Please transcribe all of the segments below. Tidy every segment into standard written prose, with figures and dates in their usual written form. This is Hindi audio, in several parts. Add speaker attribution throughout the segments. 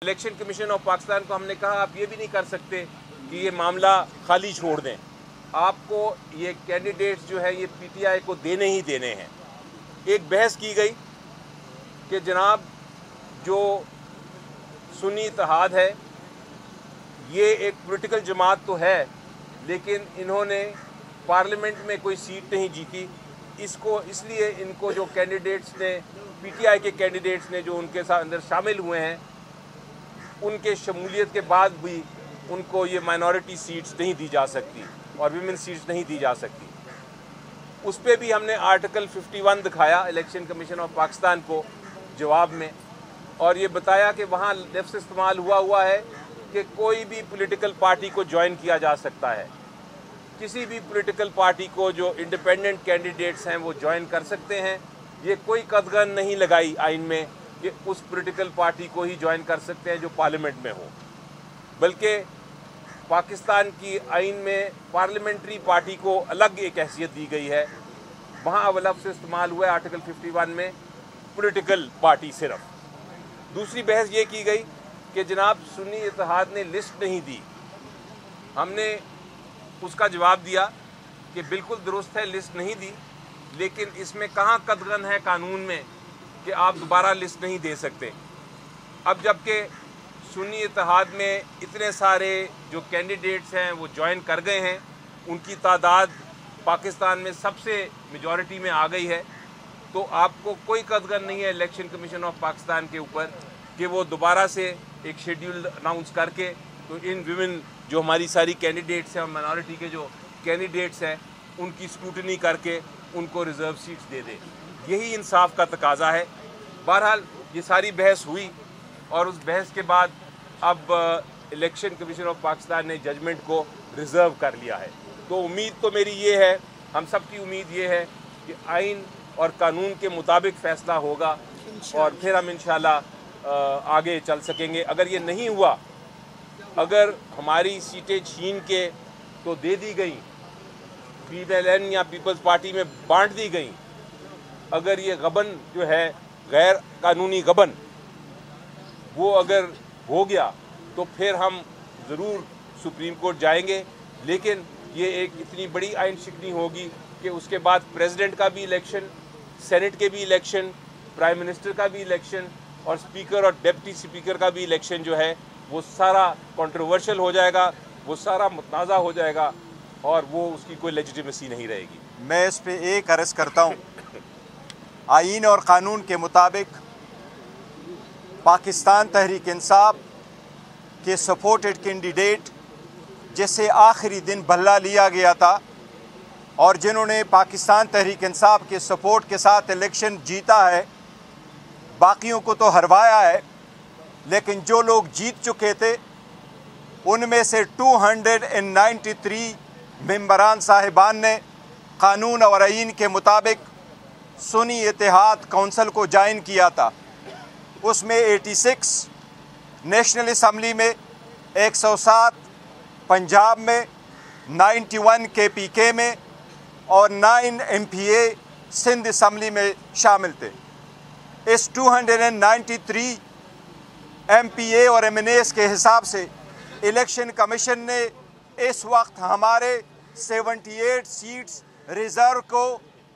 Speaker 1: इलेक्शन कमीशन ऑफ पाकिस्तान को हमने कहा आप ये भी नहीं कर सकते कि ये मामला खाली छोड़ दें, आपको ये कैंडिडेट्स जो है ये पीटीआई को देने ही देने हैं। एक बहस की गई कि जनाब जो सुन्नी इत्तेहाद है ये एक पॉलिटिकल जमात तो है, लेकिन इन्होंने पार्लियामेंट में कोई सीट नहीं जीती, इसलिए इनको जो कैंडिडेट्स ने पीटीआई के कैंडिडेट्स ने जो उनके साथ अंदर शामिल हुए हैं उनके शमूलियत के बाद भी उनको ये माइनॉरिटी सीट्स नहीं दी जा सकती और विमेन सीट्स नहीं दी जा सकती। उस पर भी हमने आर्टिकल 51 दिखाया इलेक्शन कमीशन ऑफ पाकिस्तान को जवाब में, और ये बताया कि वहाँ लफ्ज़ इस्तेमाल हुआ है कि कोई भी पॉलिटिकल पार्टी को ज्वाइन किया जा सकता है। किसी भी पॉलिटिकल पार्टी को जो इंडिपेंडेंट कैंडिडेट्स हैं वो ज्वाइन कर सकते हैं। ये कोई कदगन नहीं लगाई आइन में कि उस पॉलिटिकल पार्टी को ही ज्वाइन कर सकते हैं जो पार्लियामेंट में हो, बल्कि पाकिस्तान की आइन में पार्लियामेंट्री पार्टी को अलग एक हैसियत दी गई है। वहाँ लफ्ज़ इस्तेमाल हुआ है आर्टिकल 51 में पॉलिटिकल पार्टी सिर्फ। दूसरी बहस ये की गई कि जनाब सुन्नी इत्तेहाद ने लिस्ट नहीं दी। हमने उसका जवाब दिया कि बिल्कुल दुरुस्त है, लिस्ट नहीं दी, लेकिन इसमें कहाँ कदगन है कानून में कि आप दोबारा लिस्ट नहीं दे सकते। अब जबकि सुन्नी इत्तेहाद में इतने सारे जो कैंडिडेट्स हैं वो ज्वाइन कर गए हैं, उनकी तादाद पाकिस्तान में सबसे मेजॉरिटी में आ गई है, तो आपको कोई कदगन नहीं है इलेक्शन कमीशन ऑफ पाकिस्तान के ऊपर कि वो दोबारा से एक शेड्यूल अनाउंस करके तो इन विमेन जो हमारी सारी कैंडिडेट्स हैं और माइनॉरिटी के जो कैंडिडेट्स हैं उनकी स्क्रूटनी करके उनको रिज़र्व सीट्स दे दे। यही इंसाफ का तकाजा है। बहरहाल ये सारी बहस हुई और उस बहस के बाद अब इलेक्शन कमीशन ऑफ पाकिस्तान ने जजमेंट को रिज़र्व कर लिया है। तो उम्मीद तो मेरी ये है, हम सब की उम्मीद ये है कि आइन और कानून के मुताबिक फ़ैसला होगा और फिर हम इंशाल्लाह आगे चल सकेंगे। अगर ये नहीं हुआ, अगर हमारी सीटें छीन के तो दे दी गई, PLN या पीपल्स पार्टी में बांट दी गई, अगर ये गबन जो है गैर कानूनी गबन वो अगर हो गया तो फिर हम ज़रूर सुप्रीम कोर्ट जाएंगे। लेकिन ये एक इतनी बड़ी आइन शिकनी होगी कि उसके बाद प्रेसिडेंट का भी इलेक्शन, सेनेट के भी इलेक्शन, प्राइम मिनिस्टर का भी इलेक्शन और स्पीकर और डिप्टी स्पीकर का भी इलेक्शन जो है वो सारा कंट्रोवर्शियल हो जाएगा, वो सारा मुतनाज़ा हो जाएगा और वो उसकी कोई लेजिटिमेसी नहीं रहेगी।
Speaker 2: मैं इस पे एक अर्ज़ करता हूँ, आइन और क़ानून के मुताबिक पाकिस्तान तहरीक इंसाफ के सपोर्टेड कैंडिडेट जिसे आखिरी दिन बल्ला लिया गया था और जिन्होंने पाकिस्तान तहरीक इंसाफ के सपोर्ट के साथ इलेक्शन जीता है, बाकियों को तो हरवाया है, लेकिन जो लोग जीत चुके थे उनमें से 293 मेंबरान साहिबान ने कानून और आइन के मुताबिक सुन्नी इत्तेहाद काउंसिल को ज्वाइन किया था। उसमें 86 नेशनल असम्बली में, 107 पंजाब में, 91 KPK में और 9 MPA सिंध असम्बली में शामिल थे। इस 293 MPA और MNAs के हिसाब से इलेक्शन कमीशन ने इस वक्त हमारे 78 सीट्स रिज़र्व को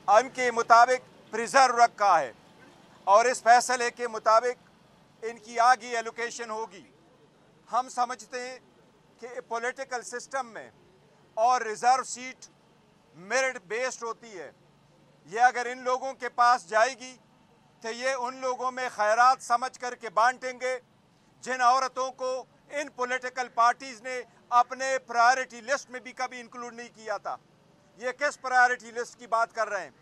Speaker 2: उनके मुताबिक प्रिजर्व रखा है और इस फैसले के मुताबिक इनकी आगे एलोकेशन होगी। हम समझते हैं कि पॉलिटिकल सिस्टम में और रिज़र्व सीट मेरिट बेस्ड होती है। ये अगर इन लोगों के पास जाएगी तो ये उन लोगों में खैरात समझ करके बांटेंगे जिन औरतों को इन पॉलिटिकल पार्टीज़ ने अपने प्रायोरिटी लिस्ट में भी कभी इंक्लूड नहीं किया था। ये किस प्रायोरिटी लिस्ट की बात कर रहे हैं?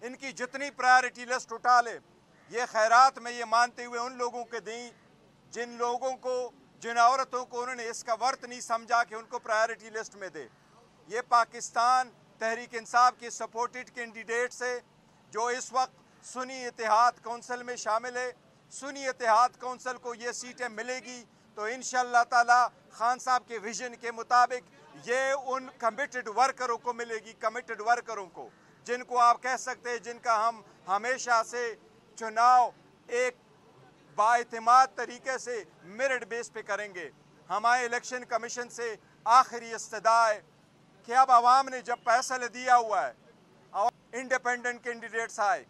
Speaker 2: इनकी जितनी प्रायोरिटी लिस्ट उठा ले, ये खैरात में ये मानते हुए उन लोगों के दें जिन लोगों को, जिन औरतों को उन्होंने इसका वर्थ नहीं समझा कि उनको प्रायोरिटी लिस्ट में दे। ये पाकिस्तान तहरीक इंसाफ के सपोर्टेड कैंडिडेट्स है जो इस वक्त सुन्नी इत्तेहाद काउंसिल में शामिल है। सुन्नी इत्तेहाद काउंसिल को ये सीटें मिलेगी तो इंशाअल्लाह ताला खान साहब के विजन के मुताबिक ये उन कमिटेड वर्करों को मिलेगी, कमिटेड वर्करों को जिनको आप कह सकते हैं, जिनका हम हमेशा से चुनाव एक बाएतमाद तरीके से मेरिट बेस पे करेंगे। हमारे इलेक्शन कमीशन से आखिरी इस्तदा है कि अब आवाम ने जब फैसला दिया हुआ है, इंडिपेंडेंट कैंडिडेट्स आए।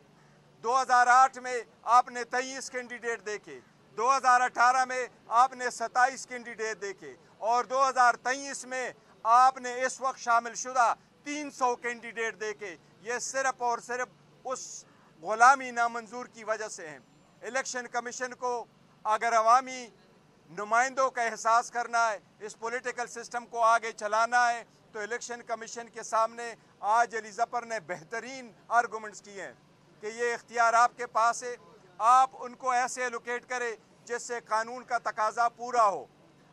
Speaker 2: 2008 में आपने 23 कैंडिडेट देखे, 2018 में आपने 27 कैंडिडेट देखे और 2023 में आपने इस वक्त शामिल शुदा 300 कैंडिडेट देखे। ये सिर्फ और सिर्फ उस गुलामी नामंजूर की वजह से हैं। इलेक्शन कमीशन को अगर अवामी नुमाइंदों का एहसास करना है, इस पॉलिटिकल सिस्टम को आगे चलाना है, तो इलेक्शन कमीशन के सामने आज अली ज़फ़र ने बेहतरीन आर्गूमेंट्स किए हैं कि ये इख्तियार आपके पास है, आप उनको ऐसे एलोकेट करें जिससे कानून का तकाजा पूरा हो।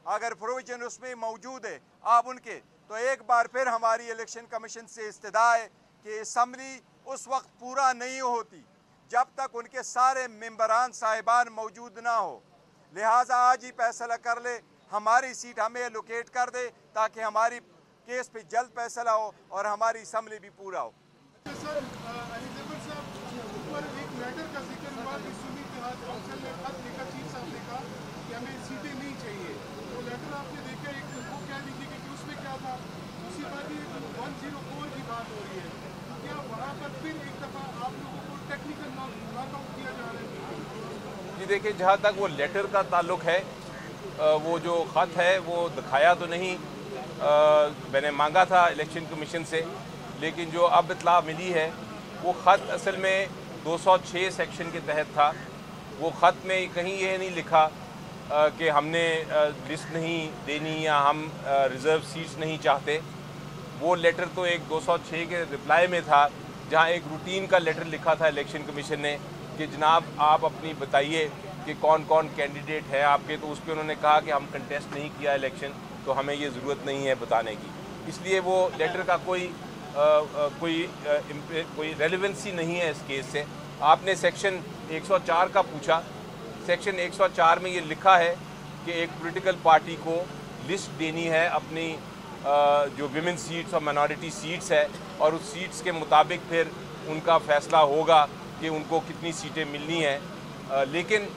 Speaker 2: अगर प्रोविजन उसमें मौजूद है आप उनके, तो एक बार फिर हमारी इलेक्शन कमीशन से इस्तदा है कि असम्बली उस वक्त पूरा नहीं होती जब तक उनके सारे मेंबरान साहिबान मौजूद ना हो। लिहाजा आज ही फैसला कर ले, हमारी सीट हमें एलोकेट कर दे ताकि हमारी केस पे जल्द फैसला हो और हमारी असम्बली भी पूरा हो।
Speaker 3: सर, अली ज़फ़र साहब ऊपर एक मैटर का जिक्र हुआ कि सुन्नी इत्तेहाद काउंसिल ने खत लिखा, चीफ साहब ने कहा कि हमें सीटें नहीं चाहिए। तो लेटर आपने देखा, एक वो कह लीजिए कि उसमें क्या था। दूसरी बात ये 104 की बात हो रही है, क्या वहाँ पर फिर एक दफ़ा आप लोगों को टेक्निकल नॉकआउट किया जा रहा है?
Speaker 1: जी देखिए, जहाँ तक वो लेटर का ताल्लुक है, वो जो ख़त है वो दिखाया तो नहीं, मैंने मांगा था इलेक्शन कमीशन से, लेकिन जो अब इत्तला मिली है वो ख़त असल में 206 सेक्शन के तहत था। वो ख़त में कहीं ये नहीं लिखा कि हमने लिस्ट नहीं देनी या हम रिज़र्व सीट्स नहीं चाहते। वो लेटर तो एक 206 के रिप्लाई में था, जहाँ एक रूटीन का लेटर लिखा था इलेक्शन कमीशन ने कि जनाब आप अपनी बताइए कि कौन कौन कैंडिडेट है आपके। तो उस पर उन्होंने कहा कि हम कंटेस्ट नहीं किया इलेक्शन, तो हमें ये ज़रूरत नहीं है बताने की। इसलिए वो लेटर का कोई रेलेवेंसी नहीं है इस केस से। आपने सेक्शन 104 का पूछा। सेक्शन 104 में ये लिखा है कि एक पॉलिटिकल पार्टी को लिस्ट देनी है अपनी जो विमेन सीट्स और माइनॉरिटी सीट्स है, और उस सीट्स के मुताबिक फिर उनका फ़ैसला होगा कि उनको कितनी सीटें मिलनी हैं। लेकिन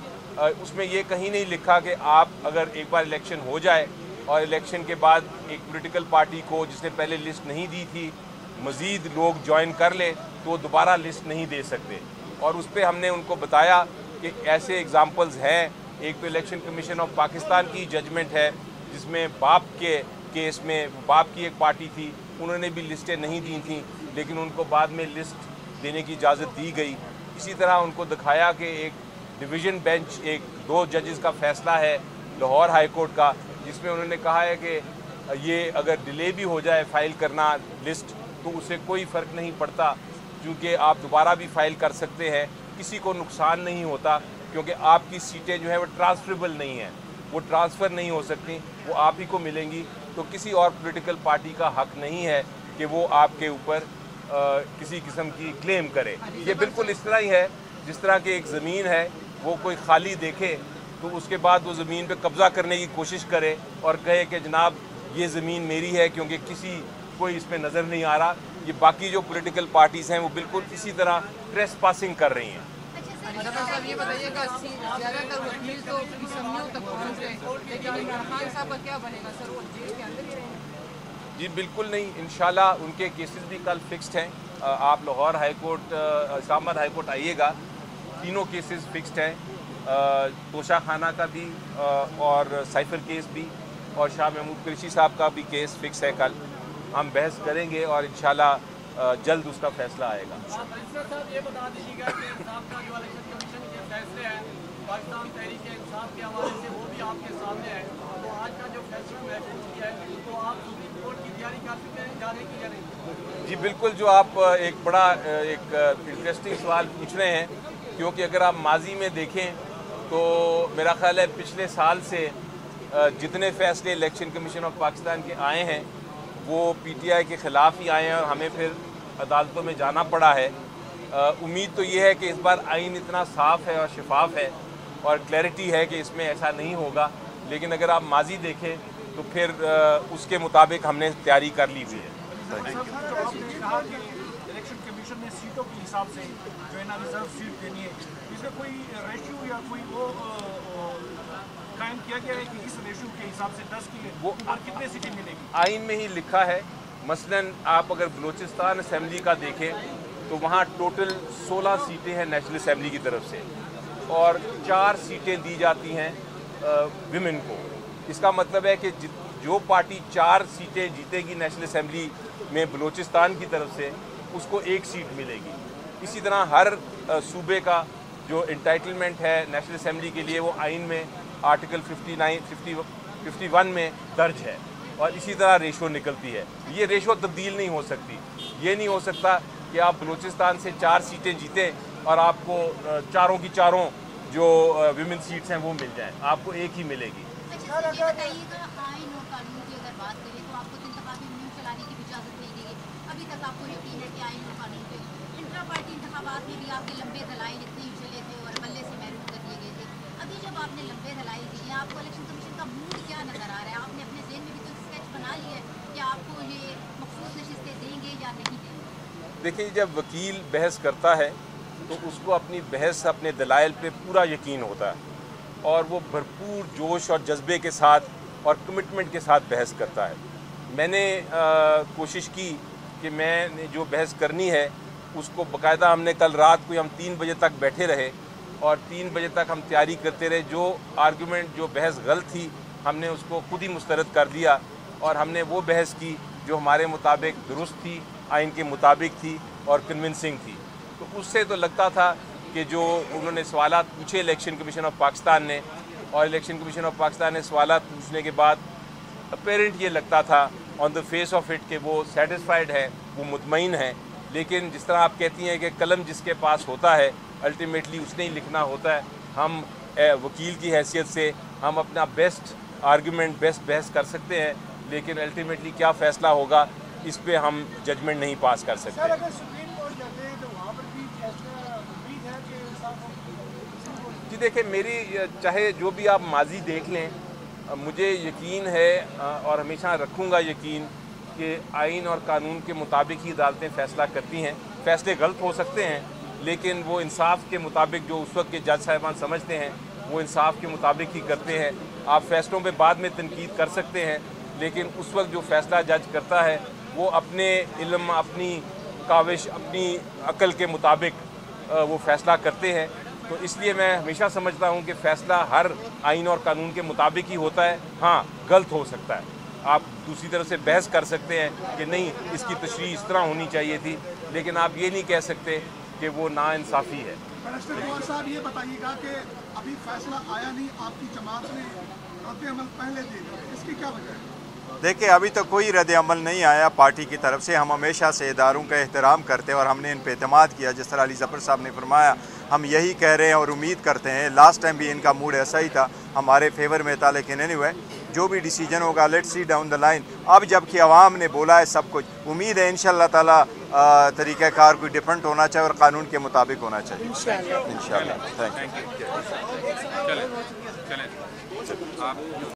Speaker 1: उसमें ये कहीं नहीं लिखा कि आप अगर एक बार इलेक्शन हो जाए और इलेक्शन के बाद एक पॉलिटिकल पार्टी को जिसने पहले लिस्ट नहीं दी थी मज़ीद लोग ज्वाइन कर ले तो वो दोबारा लिस्ट नहीं दे सकते। और उस पर हमने उनको बताया कि ऐसे एग्ज़ाम्पल्स हैं। एक तो इलेक्शन कमीशन ऑफ पाकिस्तान की जजमेंट है जिसमें बाप के केस में बाप की एक पार्टी थी, उन्होंने भी लिस्टें नहीं दी थी, लेकिन उनको बाद में लिस्ट देने की इजाज़त दी गई। इसी तरह उनको दिखाया कि एक डिवीज़न बेंच, एक 2 जजेस का फ़ैसला है लाहौर हाई कोर्ट का, जिसमें उन्होंने कहा है कि ये अगर डिले भी हो जाए फ़ाइल करना लिस्ट तो उससे कोई फ़र्क नहीं पड़ता, क्योंकि आप दोबारा भी फ़ाइल कर सकते हैं, किसी को नुकसान नहीं होता, क्योंकि आपकी सीटें जो है वो ट्रांसफरेबल नहीं हैं, वो ट्रांसफ़र नहीं हो सकती, वो आप ही को मिलेंगी। तो किसी और पॉलिटिकल पार्टी का हक़ नहीं है कि वो आपके ऊपर किसी किस्म की क्लेम करे। ये बिल्कुल इस तरह ही है जिस तरह की एक ज़मीन है, वो कोई खाली देखे तो उसके बाद वो ज़मीन पे कब्ज़ा करने की कोशिश करे और कहे कि जनाब ये ज़मीन मेरी है, क्योंकि किसी कोई इस पर नज़र नहीं आ रहा। ये बाकी जो पॉलिटिकल पार्टीज़ हैं वो बिल्कुल इसी तरह ट्रेस पासिंग कर रही हैं।
Speaker 4: साहब ये बताइएगा, ज़्यादातर वकील तो असम्बलियों तक पहुँच गए, लेकिन इमरान खान साहब का क्या बनेगा सर? वो जेल के अंदर ही रहेंगे?
Speaker 1: जी बिल्कुल नहीं, इंशाल्लाह उनके केसेस भी कल फिक्स्ड हैं। आप Lahore high court, Islamabad high court आइएगा, तीनों केसेस फिक्स्ड हैं। तोशा खाना का भी और साइफर केस भी और शाह महमूद कुरैशी साहब का भी केस फिक्स है। कल हम बहस करेंगे और इंशाल्लाह जल्द उसका फैसला आएगा।
Speaker 5: साहब ये बता दीजिएगा कि इंसाफ का जो इलेक्शन कमीशन के फैसले हैं पाकिस्तान तहरीक इंसाफ के हवाले से, वो भी आपके सामने है। तो आज का जो फैसला महसूस किया है, तो आप सुप्रीम कोर्ट की तैयारी कर चुके हैं जाने की या नहीं?
Speaker 1: जी बिल्कुल, जो आप एक बड़ा एक इंटरेस्टिंग सवाल पूछ रहे हैं, क्योंकि अगर आप माजी में देखें तो मेरा ख्याल है पिछले साल से जितने फ़ैसले इलेक्शन कमीशन ऑफ पाकिस्तान के आए हैं वो पीटीआई के ख़िलाफ़ ही आए हैं और हमें फिर अदालतों में जाना पड़ा है। उम्मीद तो ये है कि इस बार आइन इतना साफ़ है और शफाफ है और क्लैरिटी है कि इसमें ऐसा नहीं होगा, लेकिन अगर आप माजी देखें तो फिर उसके मुताबिक हमने तैयारी कर ली हुई है।
Speaker 3: इलेक्शन
Speaker 6: कमीशन ने सीटों के हिसाब से जो है ना रिजर्व सीट देनी है, इसका कोई रेशियो या कोई वो कायम किया गया है कि इस रेशियो के हिसाब से 10 की ऊपर कितने सीटें मिलेगी?
Speaker 1: आइन में ही लिखा है। मसलन आप अगर बलूचिस्तान असेंबली का देखें तो वहाँ टोटल 16 सीटें हैं नेशनल असेंबली की तरफ से और 4 सीटें दी जाती हैं विमेन को। इसका मतलब है कि जो पार्टी 4 सीटें जीतेगी नेशनल असेंबली में बलूचिस्तान की तरफ से, उसको 1 सीट मिलेगी। इसी तरह हर सूबे का जो इंटाइटलमेंट है नेशनल असेंबली के लिए वो आइन में आर्टिकल 51 में दर्ज है और इसी तरह रेशो निकलती है। ये रेशो तब्दील नहीं हो सकती। ये नहीं हो सकता कि आप बलूचिस्तान से 4 सीटें जीतें और आपको चारों की चारों जो विमेन सीट्स हैं वो मिल जाएं, आपको 1 ही मिलेगी।
Speaker 7: अच्छा, ये बताइएगा, आइन और कानून की अगर बात करें तो आपको तो इंतखाबी मुहिम चलाने की भी इजाज़त नहीं दी गई। अभी तक आपको यकीन है कि आइन और कानून पे इंट्रा पार्टी इंतखाबात में भी आपके लंबे दलाइल इतने चले थे और बल्ले से महरूम कर दिए गए थे। अभी जब आपने लंबे दलाइल दिए, आपको इलेक्शन कमीशन का मूड क्या नज़र आ रहा है? आपने अपने ज़हन में भी तो स्केच बना लिया है कि आपको ये मखसूस नशिस्तें देंगे या नहीं देंगे?
Speaker 1: देखिए, जब वकील बहस करता है तो उसको अपनी बहस, अपने दलाइल पे पूरा यकीन होता है और वो भरपूर जोश और जज्बे के साथ और कमिटमेंट के साथ बहस करता है। मैंने कोशिश की कि मैंने जो बहस करनी है उसको बाकायदा, हमने कल रात को हम 3 बजे तक बैठे रहे और 3 बजे तक हम तैयारी करते रहे। जो आर्गूमेंट, जो बहस गलत थी, हमने उसको खुद ही मुस्तरद कर दिया और हमने वो बहस की जो हमारे मुताबिक दुरुस्त थी, आइन के मुताबिक थी और कन्विंसिंग थी। तो उससे तो लगता था कि जो उन्होंने सवालात पूछे इलेक्शन कमीशन ऑफ पाकिस्तान ने, और इलेक्शन कमीशन ऑफ पाकिस्तान ने सवालात पूछने के बाद अपेरेंट ये लगता था on the face of it कि वो सेटिस्फाइड है, वो मुतमईन है। लेकिन जिस तरह आप कहती हैं कि कलम जिसके पास होता है अल्टीमेटली उसने ही लिखना होता है। हम वकील की हैसियत से हम अपना बेस्ट आर्गूमेंट, बेस्ट बहस कर सकते हैं, लेकिन अल्टीमेटली क्या फ़ैसला होगा इस पे हम जजमेंट नहीं पास कर सकते।
Speaker 3: अगर सुप्रीम कोर्ट जाते हैं तो वहाँ पर भी फैसला उम्मीद है कि इंसाफ हो?
Speaker 1: जी देखिए, मेरी चाहे जो भी आप माजी देख लें, मुझे यकीन है और हमेशा रखूँगा यकीन कि आइन और कानून के मुताबिक ही अदालतें फ़ैसला करती हैं। फ़ैसले गलत हो सकते हैं लेकिन वो इंसाफ के मुताबिक, जो उस वक्त के जज साहिबान समझते हैं, वो इंसाफ के मुताबिक ही करते हैं। आप फ़ैसलों पे बाद में तनकीद कर सकते हैं लेकिन उस वक्त जो फ़ैसला जज करता है वो अपने इल्म, अपनी काविश, अपनी अक्ल के मुताबिक वो फ़ैसला करते हैं। तो इसलिए मैं हमेशा समझता हूँ कि फ़ैसला हर आइन और कानून के मुताबिक ही होता है। हाँ, गलत हो सकता है, आप दूसरी तरफ से बहस कर सकते हैं कि नहीं, इसकी तशरीह इस तरह होनी चाहिए थी, लेकिन आप ये नहीं कह सकते कि वो नाइंसाफ़ी है।
Speaker 3: बैरिस्टर गौहर साहब, ये बताइएगा कि अभी फैसला आया नहीं, आपकी जमात ने रद्द-ए-अमल पहले दे दिया, इसकी क्या वजह है?
Speaker 2: देखिए, अभी तक कोई रद्द-ए-अमल नहीं आया पार्टी की तरफ से। हम हमेशा से इदारों का एहतराम करते हैं और हमने इन पर एतमाद किया। जिस तरह अली ज़फ़र साहब ने फरमाया, हम यही कह रहे हैं और उम्मीद करते हैं। लास्ट टाइम भी इनका मूड ऐसा ही था, हमारे फेवर में था, लेकिन एनीवे जो भी डिसीजन होगा, let's see down the line. अब जबकि अवाम ने बोला है सब कुछ, उम्मीद है इंशाअल्लाह ताला तरीक़ाकार कोई डिफरेंट होना चाहिए और कानून के मुताबिक होना चाहिए इंशाअल्लाह। Thank you.